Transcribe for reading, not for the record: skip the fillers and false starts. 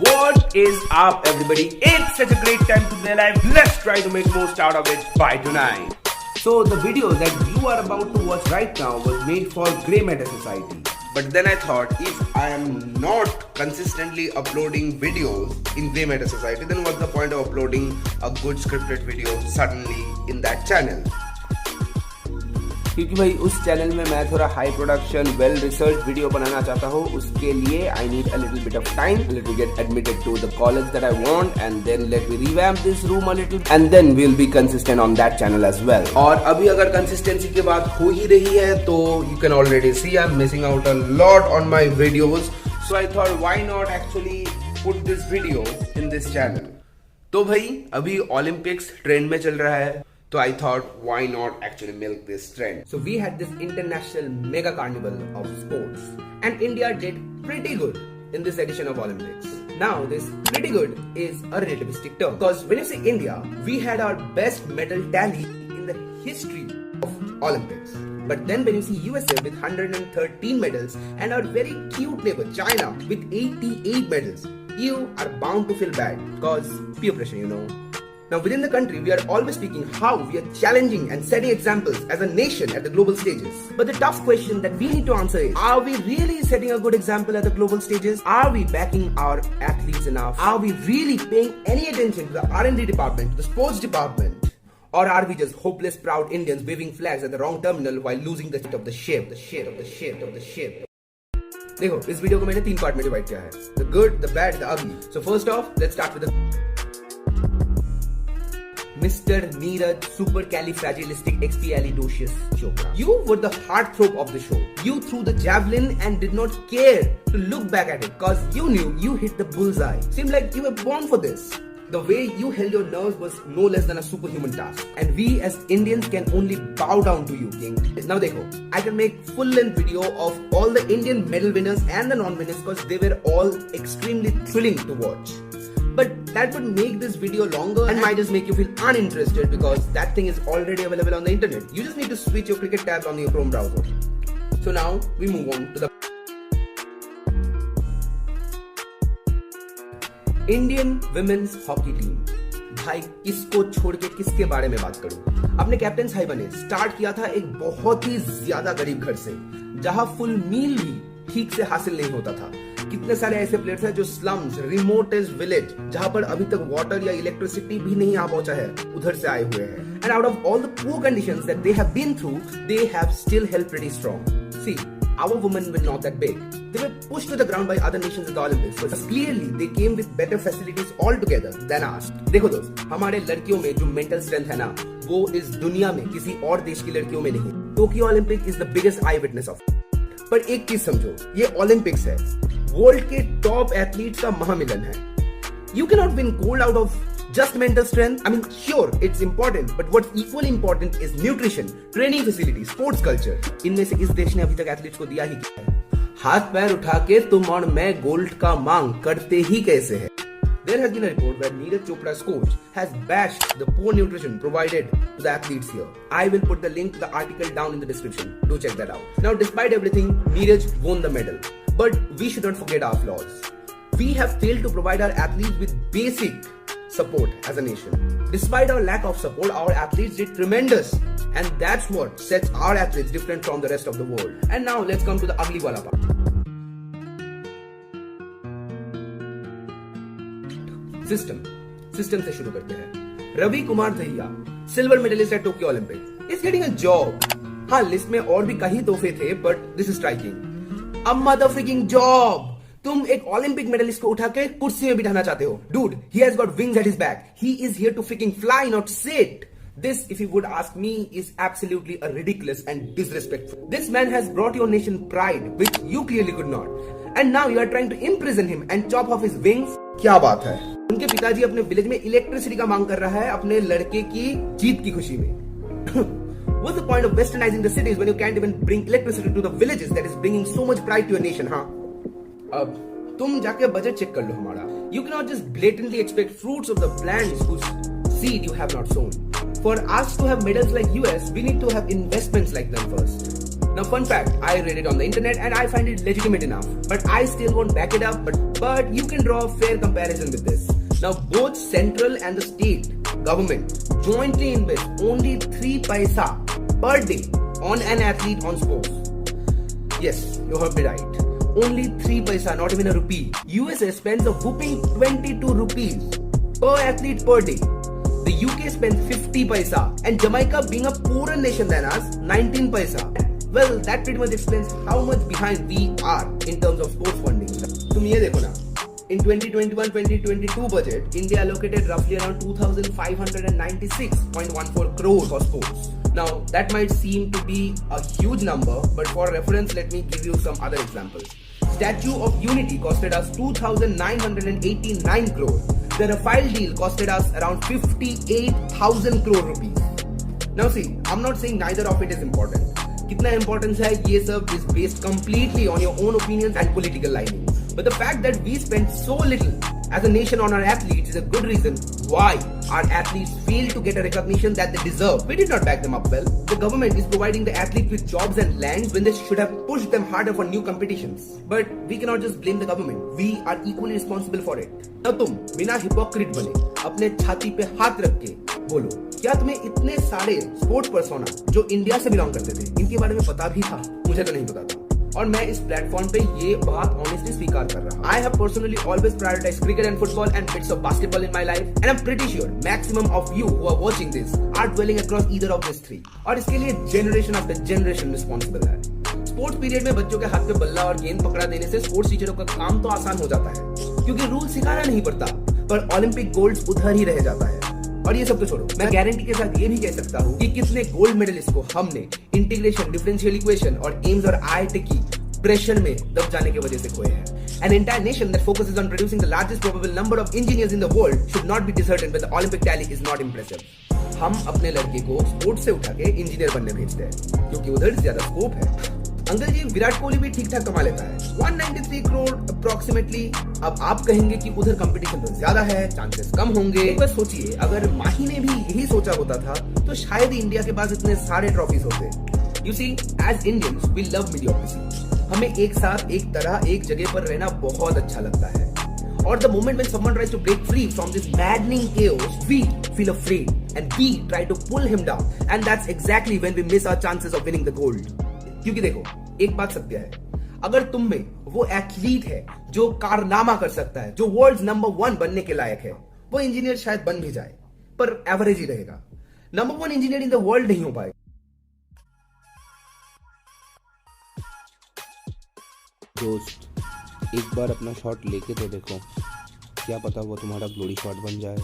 What is up, everybody? It's such a great time to be alive. Let's try to make most out of it by tonight. So the video that you are about to watch right now was made for Grey Matter Society. But then I thought, if I am not consistently uploading videos in Grey Matter Society, then what's the point of uploading a good scripted video suddenly in that channel? क्योंकि भाई उस channel में मैं थोड़ा high production well research video बनाना चाहता हूँ. उसके लिए I need a little bit of time, let me get admitted to the college that I want and then let me revamp this room a little and then we will be consistent on that channel as well. और अभी अगर consistency की बात हो ही रही है तो you can already see I am missing out a lot on my videos. So I thought why not actually put this video in this channel. तो भाई अभी ओलंपिक्स ट्रेंड में चल रहा है, so I thought, why not actually milk this trend? So we had this international mega carnival of sports, and India did pretty good in this edition of Olympics. Now this pretty good is a relativistic term, because when you say India, we had our best medal tally in the history of Olympics. But then when you see USA with 113 medals and our very cute neighbor China with 88 medals, you are bound to feel bad, because peer pressure, you know. Now within the country, we are always speaking how we are challenging and setting examples as a nation at the global stages. But the tough question that we need to answer is, are we really setting a good example at the global stages? Are we backing our athletes enough? Are we really paying any attention to the R&D department, to the sports department? Or are we just hopeless proud Indians waving flags at the wrong terminal while losing the shape of the shape? देखो, इस video को मैंने 3 part में divide किया है. The good, the bad, the ugly. So first off, let's start with the Mr. Neeraj Supercalifragilisticexpialidocious Chopra. You were the heartthrob of the show. You threw the javelin and did not care to look back at it, because you knew you hit the bullseye. Seemed like you were born for this. The way you held your nerves was no less than a superhuman task. And we as Indians can only bow down to you, King. Now dekho, I can make full-length video of all the Indian medal winners and the non-winners, because they were all extremely thrilling to watch. But that would make this video longer and might just make you feel uninterested, because that thing is already available on the internet. You just need to switch your cricket tabs on your Chrome browser. So now we move on to the Indian women's hockey team. भाई किसको छोड़ के किसके बारे में बात करूं? अपने कैप्टन साहिबा ने स्टार्ट किया था एक बहुत ही ज्यादा गरीब घर से, जहां फुल मील भी ठीक से हासिल नहीं होता था. कितने सारे ऐसे प्लेयर्स हैं जो स्लम्स, रिमोटेस्ट विलेज, जहां पर अभी तक वाटर या इलेक्ट्रिसिटी भी नहीं आ पहुंचा है, उधर से आए हुए हैं. And out of all the poor conditions that they have been through, they have still held pretty strong. See, our women were not that big. They were pushed to the ground by other nations at the Olympics, but clearly they came with better facilities altogether than ours. देखो दोस्त, हमारे लड़कियों में जो mental strength है ना, वो इस दुनिया में किसी और देश की लड़कियों में नहीं. Tokyo Olympic is the biggest I witness of. पर एक चीज समझो, ये ओलंपिक्स है, वर्ल्ड के टॉप एथलीट्स का महामिलन है. You cannot win gold out of just mental strength. I mean, sure, it's important, but what's equally important is nutrition, training facilities, sports culture. इनमें से इस देश ने अभी तक एथलीट्स को दिया ही क्या है? हाथ पैर उठा के तुम और मैं गोल्ड का मांग करते ही कैसे है? There has been a report where Neeraj Chopra's coach has bashed the poor nutrition provided to the athletes here. I will put the link to the article down in the description. Do check that out. Now, despite everything, Neeraj won the medal. But we should not forget our flaws. We have failed to provide our athletes with basic support as a nation. Despite our lack of support, our athletes did tremendous. And that's what sets our athletes different from the rest of the world. And now let's come to the ugly wala part. System से शुरू करते हैं. Ravi Kumar Dahiya, silver medalist at Tokyo Olympic, is getting a job. हाँ, list में और भी कई तोहफे थे, but this is striking. A motherfricking job. तुम एक ओलंपिक मेडलिस्ट को उठा के कुर्सी में बिठाना चाहते हो. Dude, he has got wings at his back. He is here to freaking fly, not sit. This, if you would ask me, is absolutely a ridiculous and disrespectful. This man has brought your nation pride, which you clearly could not. And now you are trying to imprison him and chop off his wings. क्या बात है? उनके पिताजी अपने village में electricity का मांग कर रहा है अपने लड़के की जीत की खुशी में. What's the point of westernizing the cities when you can't even bring electricity to the villages that is bringing so much pride to your nation, huh? अब तुम जाके बजट चेक कर लो हमारा. You cannot just blatantly expect fruits of the plants whose seed you have not sown. For us to have medals like US, we need to have investments like them first. Now, fun fact, I read it on the internet and I find it legitimate enough. But I still won't back it up, but you can draw a fair comparison with this. Now, both central and the state government jointly invest only 3 paisa per day on an athlete on sports. Yes, you heard me right. Only 3 paisa, not even a rupee. USA spends a whopping 22 rupees per athlete per day. The UK spends 50 paisa and Jamaica, being a poorer nation than us, 19 paisa. Well, that pretty much explains how much behind we are in terms of sports funding. तुम ये देखो ना, in 2021-2022 budget, India allocated roughly around 2,596.14 crore for sports. Now, that might seem to be a huge number, but for reference, let me give you some other examples. Statue of Unity costed us 2,989 crore. The Rafale deal costed us around 58,000 crore rupees. Now see, I'm not saying neither of it is important. कितना importance है ये सब is based completely on your own opinions and political linings. But the fact that we spend so little as a nation on our athletes is a good reason why our athletes fail to get a recognition that they deserve. We did not back them up well. The government is providing the athletes with jobs and lands when they should have pushed them harder for new competitions. But we cannot just blame the government. We are equally responsible for it. Now तुम बिना hypocrite बने अपने छाती पे हाथ रख के बोलो, क्या तुम्हें इतने सारे स्पोर्ट्स पर्सोना जो इंडिया से बिलोंग करते थे इनके बारे में पता भी था? मुझे तो नहीं पता था। और मैं इस प्लेटफॉर्म पे ये बात ऑनेस्टली स्वीकार कर रहा हूँ। I have personally always prioritized cricket and football and bits of basketball in my life, and I'm pretty sure maximum of you who are watching this are dwelling across either of these three. और इसके लिए generation after generation responsible है। Sports period में बच्चों के हाथ पे बल्ला और गेंद पकड़ा देने से स्पोर्ट्स टीचरों का काम तो आसान हो जाता है, क्योंकि रूल सिखाना नहीं पड़ता, पर ओलंपिक गोल्ड उधर ही रह जाता है। और ये सब तो छोड़ो, मैं गारंटी के साथ ये भी कह सकता हूँ कि कितने गोल्ड मेडलिस्ट को हमने इंटीग्रेशन, डिफरेंशियल इक्वेशन और एम्स और IIT की प्रेशर में दब जाने की वजह से खोए हैं। An entire nation that focuses on producing the largest probable number of engineers in the world should not be disheartened when the Olympic tally is not impressive. हम अपने लड़के को स्पोर्ट्स से उठा के इंजीनियर बनने भेजते हैं, क्योंकि उधर ज्यादा स्कोप है। अंकल जी, विराट कोहली भी ठीक ठाक कमा लेता है, 193 करोड़ अप्रोक्सीमेटली। अब आप कहेंगे कि उधर कंपटीशन तो ज्यादा है, चांसेस कम होंगे। एक बार सोचिए, अगर माही ने भी यही सोचा होता था तो शायद इंडिया के पास इतने सारे ट्रॉफीज होते। You see, as Indians, we love mediocrity. हमें एक साथ, एक तरह, एक जगह पर रहना बहुत अच्छा लगता है। और the moment when someone tries to break free from this maddening chaos, we feel afraid and we try to pull him down. And that's exactly when we miss our chances of winning the gold. क्योंकि देखो, एक बात सत्य है, अगर तुम में वो एथलीट है जो कारनामा कर सकता है, जो वर्ल्ड नंबर 1 बनने के लायक है, वो इंजीनियर शायद बन भी जाए, पर एवरेज ही रहेगा। Number 1 engineer in the world नहीं हो पाएगा। दोस्त, एक बार अपना शॉट लेके तो देखो, क्या पता वो तुम्हारा ग्लोरी शॉट बन जाए।